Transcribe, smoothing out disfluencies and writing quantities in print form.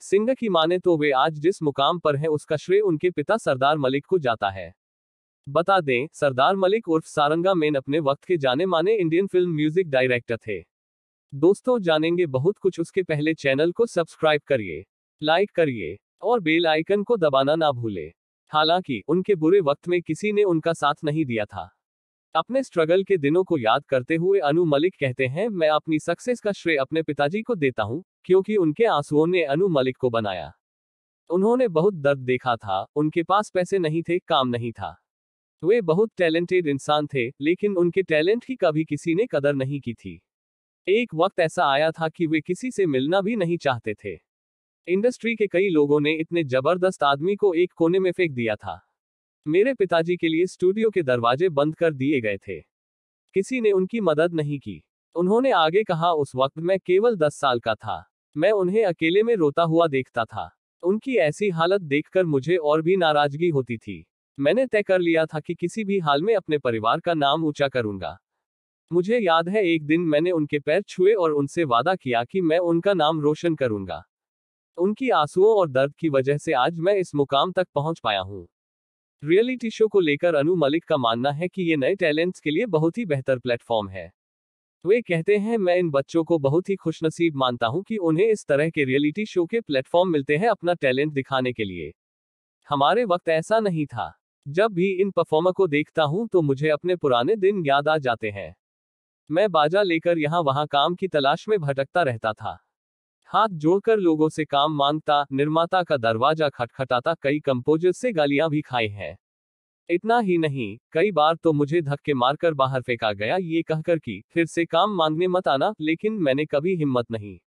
Singer की माने तो वे आज जिस मुकाम पर हैं उसका श्रेय उनके पिता सरदार मलिक को जाता है। बता दें, सरदार मलिक उर्फ सारंगा मेन अपने वक्त के जाने माने इंडियन फिल्म म्यूजिक डायरेक्टर थे। दोस्तों, जानेंगे बहुत कुछ, उसके पहले चैनल को सब्सक्राइब करिए, लाइक करिए और बेल आइकन को दबाना ना भूले। हालांकि उनके बुरे वक्त में किसी ने उनका साथ नहीं दिया था। अपने स्ट्रगल के दिनों को याद करते हुए अनु मलिक कहते हैं, मैं अपनी सक्सेस का श्रेय अपने पिताजी को देता हूं, क्योंकि उनके आंसुओं ने अनु मलिक को बनाया। उन्होंने बहुत दर्द देखा था, उनके पास पैसे नहीं थे, काम नहीं था। वे बहुत टैलेंटेड इंसान थे, लेकिन उनके टैलेंट की कभी किसी ने कदर नहीं की थी। एक वक्त ऐसा आया था कि वे किसी से मिलना भी नहीं चाहते थे। इंडस्ट्री के कई लोगों ने इतने जबरदस्त आदमी को एक कोने में फेंक दिया था। मेरे पिताजी के लिए स्टूडियो के दरवाजे बंद कर दिए गए थे। किसी ने उनकी मदद नहीं की। उन्होंने आगे कहा, उस वक्त मैं केवल 10 साल का था। मैं उन्हें अकेले में रोता हुआ देखता था। उनकी ऐसी हालत देखकर मुझे और भी नाराजगी होती थी। मैंने तय कर लिया था कि किसी भी हाल में अपने परिवार का नाम ऊंचा करूंगा। मुझे याद है, एक दिन मैंने उनके पैर छुए और उनसे वादा किया कि मैं उनका नाम रोशन करूंगा। उनकी आंसुओं और दर्द की वजह से आज मैं इस मुकाम तक पहुंच पाया हूं। रियलिटी शो को लेकर अनु मलिक का मानना है कि ये नए टैलेंट्स के लिए बहुत ही बेहतर प्लेटफॉर्म है। वे कहते हैं, मैं इन बच्चों को बहुत ही खुशनसीब मानता हूं कि उन्हें इस तरह के रियलिटी शो के प्लेटफॉर्म मिलते हैं अपना टैलेंट दिखाने के लिए। हमारे वक्त ऐसा नहीं था। जब भी इन परफॉर्मर को देखता हूं तो मुझे अपने पुराने दिन याद आ जाते हैं। मैं बाजा लेकर यहां वहां काम की तलाश में भटकता रहता था। हाथ जोड़कर लोगों से काम मांगता, निर्माता का दरवाजा खटखटाता, कई कंपोजर से गालियां भी खाई हैं। इतना ही नहीं, कई बार तो मुझे धक्के मारकर बाहर फेंका गया, ये कहकर कि फिर से काम मांगने मत आना, लेकिन मैंने कभी हिम्मत नहीं